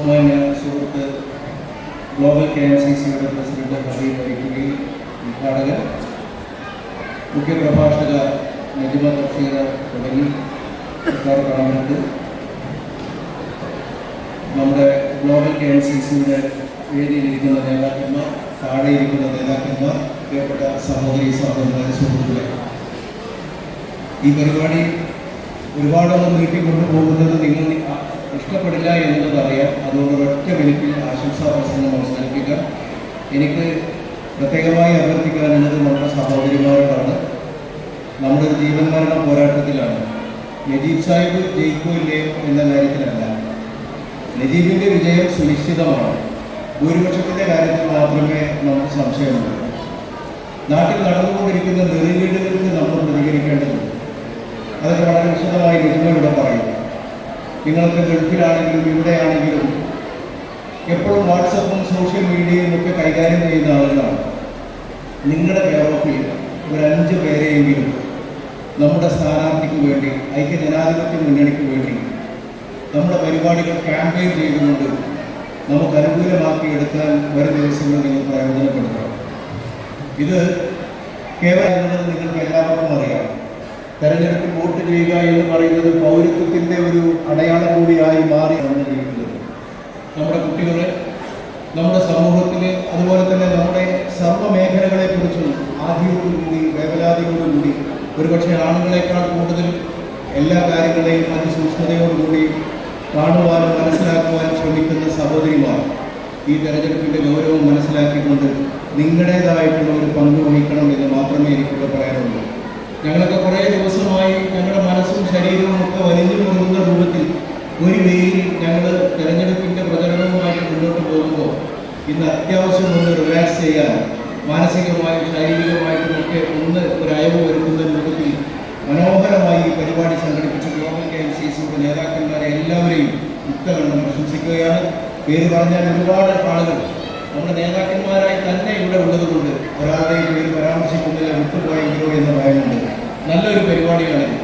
ബഹുമാന്യ സുഹൃത്ത് global KMCCയുടെ president Habib വഹിക്കുകയും ഉദ്ഘാടകൻ മുഖ്യപ്രഭാഷക നജിമ തഫ്സീർ തുടങ്ങി കാണുന്നുണ്ട്. നമ്മുടെ ഗ്ലോബൽ KMCCയുടെ വേദിയിലിരിക്കുന്ന നേതാക്കന്മാർ, താഴെയിരിക്കുന്ന നേതാക്കന്മാർ, പ്രിയപ്പെട്ട സഹോദരി സഹോദരന്മാരെ, സുഹൃത്തുക്കളെ, ഈ പരിപാടി ഒരുപാടൊന്നും നീട്ടിക്കൊണ്ടുപോകുന്നത് നിങ്ങൾ ഇഷ്ടപ്പെടില്ല എന്നുള്ളത് അറിയാം. അതുകൊണ്ട് ഒരൊറ്റ മിനിറ്റിൽ ആശംസാ പ്രസംഗം അവസാനിപ്പിക്കുക. എനിക്ക് പ്രത്യേകമായി അഭ്യർത്ഥിക്കാനുള്ളത് നമ്മുടെ സഹോദരിമാരോടാണ്. നമ്മുടെ ഒരു ജീവൻ മരണ പോരാട്ടത്തിലാണ്. നജീബ് സാഹിബ് ജയിക്കോ ഇല്ലയോ എന്ന കാര്യത്തിലല്ല. നജീബിൻ്റെ വിജയം സുനിശ്ചിതമാണ്. ഭൂരിപക്ഷത്തിൻ്റെ കാര്യത്തിൽ മാത്രമേ നമുക്ക് സംശയമുള്ളൂ. നാട്ടിൽ നടന്നുകൊണ്ടിരിക്കുന്ന നെറുകേടുകൾക്ക് നമ്മൾ പ്രതികരിക്കേണ്ടതുണ്ട്. അതൊക്കെ വളരെ വിശദമായി നജിമയുടെ പറയും. നിങ്ങൾക്ക് ഗൾഫിലാണെങ്കിലും ഇവിടെയാണെങ്കിലും എപ്പോഴും വാട്സപ്പും സോഷ്യൽ മീഡിയയും ഒക്കെ കൈകാര്യം ചെയ്യുന്ന ആളുകളാണ്. നിങ്ങളുടെ കേരളത്തിൽ ഒരു 5 പേരെയെങ്കിലും നമ്മുടെ സ്ഥാനാർത്ഥിക്ക് വേണ്ടി, ഐക്യജനാധിപത്യ മുന്നണിക്ക് വേണ്ടി നമ്മുടെ പരിപാടികൾ ക്യാമ്പയിൻ ചെയ്തുകൊണ്ട് നമുക്ക് അനുകൂലമാക്കിയെടുക്കാൻ വരും ദിവസങ്ങൾ നിങ്ങൾ പ്രയോജനപ്പെടുത്തണം. ഇത് കേവലം എന്നുള്ളത് നിങ്ങൾക്ക് എല്ലാവർക്കും അറിയാം. തെരഞ്ഞെടുപ്പിൽ വോട്ട് ചെയ്യുക എന്ന് പറയുന്നത് പൗരത്വത്തിൻ്റെ ഒരു അടയാളം കൂടിയായി മാറി വന്നിരിക്കുന്നത്. നമ്മുടെ കുട്ടികളെ, നമ്മുടെ സമൂഹത്തിൽ, അതുപോലെ തന്നെ നമ്മുടെ സർവ്വ മേഖലകളെക്കുറിച്ചും ആധിയോടുകൂടി, വേവലാതിയോടുകൂടി, ഒരുപക്ഷെ ആണുങ്ങളെക്കാൾ കൂടുതൽ എല്ലാ കാര്യങ്ങളെയും അതിസൂക്ഷ്മതയോടുകൂടി കാണുവാനും മനസ്സിലാക്കുവാനും ശ്രമിക്കുന്ന സഹോദരിമാർ ഈ തെരഞ്ഞെടുപ്പിൻ്റെ ഗൗരവം മനസ്സിലാക്കിക്കൊണ്ട് നിങ്ങളുടേതായിട്ടുള്ള ഒരു പങ്ക് വഹിക്കണം എന്ന് മാത്രമേ എനിക്കിവിടെ പറയാനുള്ളൂ. ഞങ്ങളൊക്കെ കുറേ ദിവസമായി ഞങ്ങളുടെ മനസ്സും ശരീരവും ഒക്കെ വലിഞ്ഞു പോകുന്ന രൂപത്തിൽ ഒരു വെയിൽ ഞങ്ങൾ തെരഞ്ഞെടുപ്പിൻ്റെ പ്രചരണവുമായിട്ട് മുന്നോട്ട് പോകുമ്പോൾ ഇന്ന് അത്യാവശ്യം ഒന്ന് റിലാക്സ് ചെയ്യാൻ, മാനസികമായും ശാരീരികമായിട്ടും ഒക്കെ ഒന്ന് ഒരു അയവ് വരുത്തുന്ന രൂപത്തിൽ മനോഹരമായി ഈ പരിപാടി സംഘടിപ്പിച്ച ഗ്ലോബൽ KMCCയുടെ നേതാക്കന്മാരെ എല്ലാവരെയും ഉത്തരവണ്ണം പ്രശംസിക്കുകയാണ്. പേര് പറഞ്ഞാൽ ഒരുപാട് ആളുകൾ നമ്മുടെ നേതാക്കന്മാരായി തന്നെ ഇവിടെ ഉള്ളതുകൊണ്ട് ഒരാളുടെയും പേര് പരാമർശിക്കുന്നില്ല, വിട്ടുപോയെങ്കിലോ എന്ന ഭയമുണ്ട്. നല്ലൊരു പരിപാടിയാണിത്.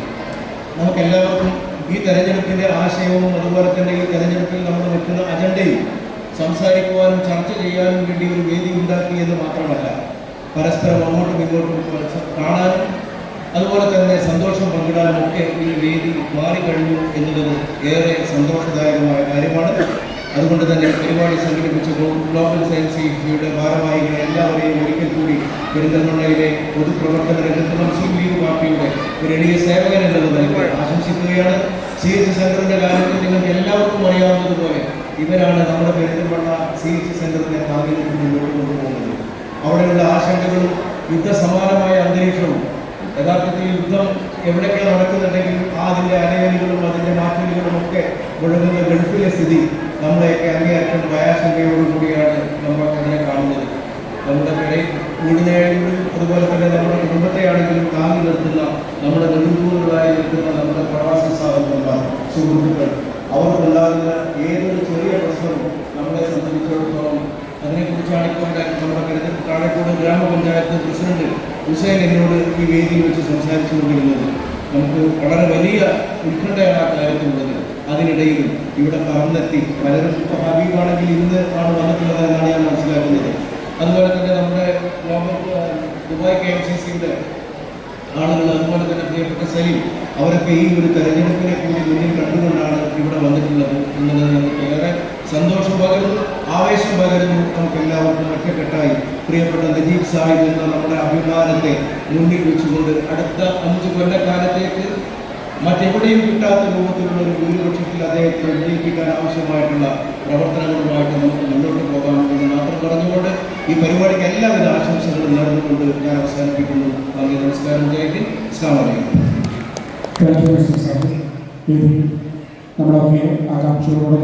നമുക്കെല്ലാവർക്കും ഈ തെരഞ്ഞെടുപ്പിൻ്റെ ആശയവും അതുപോലെ തന്നെ ഈ തെരഞ്ഞെടുപ്പിൽ നമ്മൾ വെക്കുന്ന അജണ്ടയും സംസാരിക്കുവാനും ചർച്ച ചെയ്യാനും വേണ്ടി ഒരു വേദി ഉണ്ടാക്കി എന്ന് മാത്രമല്ല, പരസ്പരം അങ്ങോട്ടും ഇങ്ങോട്ടും കാണാനും അതുപോലെ തന്നെ സന്തോഷം പങ്കിടാനും ഒക്കെ ഈ വേദി മാറിക്കഴിഞ്ഞു എന്നുള്ളത് ഏറെ സന്തോഷദായകമായ കാര്യമാണ്. അതുകൊണ്ട് തന്നെ പരിപാടി സംഘടിപ്പിച്ച ഗ്ലോബൽ KMCCയുടെ ഭാരവാഹികളെ എല്ലാവരെയും ഒരിക്കൽ കൂടി പെരിന്തൽമണ്ണയിലെ പൊതുപ്രവർത്തന രംഗത്ത് മുസ്ലിം ലീഗ് പാർട്ടിയുടെ ഒരു എളിയ സേവകൻ എന്നത് നൽകി ആശംസിക്കുകയാണ്. CH സെന്ററിന്റെ കാര്യത്തിൽ നിങ്ങൾക്ക് എല്ലാവർക്കും അറിയാവുന്നതുപോലെ ഇവരാണ് നമ്മുടെ പെരിന്തൽമണ്ണ CH സെന്ററിനെ താങ്ങി മുന്നോട്ട് കൊണ്ടുപോകുന്നത്. അവിടെയുള്ള ആശങ്കകളും യുദ്ധസമാനമായ അന്തരീക്ഷവും, യഥാർത്ഥത്തിൽ യുദ്ധം എവിടെയൊക്കെ നടക്കുന്നുണ്ടെങ്കിലും അതിൻ്റെ അനയലുകളും അതിൻ്റെ മാറ്റലുകളും ഒക്കെ മുഴങ്ങുന്ന ഗൾഫിലെ സ്ഥിതി നമ്മളെയൊക്കെ അങ്ങേയറ്റം ഭയാശങ്കയോടുകൂടിയാണ് നമ്മൾ അതിനെ കാണുന്നത്. നമ്മുടെ വീടിനെയാണെങ്കിലും അതുപോലെ തന്നെ നമ്മുടെ കുടുംബത്തെയാണെങ്കിലും താങ്ങി നിർത്തുന്ന, നമ്മുടെ നെടുങ്കൂറുകളായി നിൽക്കുന്ന നമ്മുടെ പ്രവാസി സഹോദരന്മാർ, സുഹൃത്തുക്കൾ, അവർക്കുണ്ടാകുന്ന ഏതൊരു ചെറിയ പ്രശ്നവും നമ്മളെ സംബന്ധിച്ചിടത്തോളം അതിനെക്കുറിച്ചാണ് ഇപ്പോൾ നമ്മുടെ കാഴക്കോട് ഗ്രാമപഞ്ചായത്ത് പ്രസിഡന്റ് ഹുസൈൻ എന്നോട് ഈ വേദിയിൽ വെച്ച് സംസാരിച്ചുകൊണ്ടിരുന്നത്. നമുക്ക് വളരെ വലിയ ഉത്കണ്ഠയാണ് ആ കാര്യത്തിലുള്ളത്. അതിനിടയിലും ഇവിടെ പറന്നെത്തി പലരും ഹബീബാണെങ്കിൽ ഇന്ന് ആണ് വന്നിട്ടുള്ളത് എന്നാണ് ഞാൻ മനസ്സിലാക്കുന്നത്. അതുപോലെ തന്നെ നമ്മുടെ ദുബായ് KMCCയുടെ ആളുകൾ, അതുപോലെ തന്നെ പ്രിയപ്പെട്ട സലീം, അവരൊക്കെ ഈ ഒരു തെരഞ്ഞെടുപ്പിനെ കൂടി മുന്നിൽ കണ്ടുകൊണ്ടാണ് ഇവിടെ വന്നിട്ടുള്ളത് എന്നുള്ളത് നമുക്ക് ഏറെ സന്തോഷം പകരുന്നു, ആവേശം പകരുന്നു. നമുക്ക് എല്ലാവർക്കും ഒറ്റക്കെട്ടായി പ്രിയപ്പെട്ട നജീബ് സാഹിബ് എന്ന നമ്മുടെ അഭിമാനത്തെ മുന്നിൽ വെച്ചുകൊണ്ട് അടുത്ത 5 കൊല്ലക്കാലത്തേക്ക് മറ്റെവിടെയും കിട്ടാത്ത രൂപത്തിലുള്ള ഒരു ഭൂരിപക്ഷത്തിൽ അദ്ദേഹത്തെ വിജയിപ്പിക്കാൻ ആവശ്യമായിട്ടുള്ള പ്രവർത്തനങ്ങളുമായിട്ട് നമുക്ക് മുന്നോട്ട് പോകാമെന്ന് മാത്രം പറഞ്ഞുകൊണ്ട് ഈ പരിപാടിക്ക് എല്ലാവിധ ആശംസകളും നേർന്നുകൊണ്ട് ഞാൻ അവസാനിപ്പിക്കുന്നു. നന്ദി, നമസ്കാരം, ജയ് ഹിന്ദ്, അസ്സലാമു അലൈക്കും. നമ്മളൊക്കെ ആകാംക്ഷകളോടെ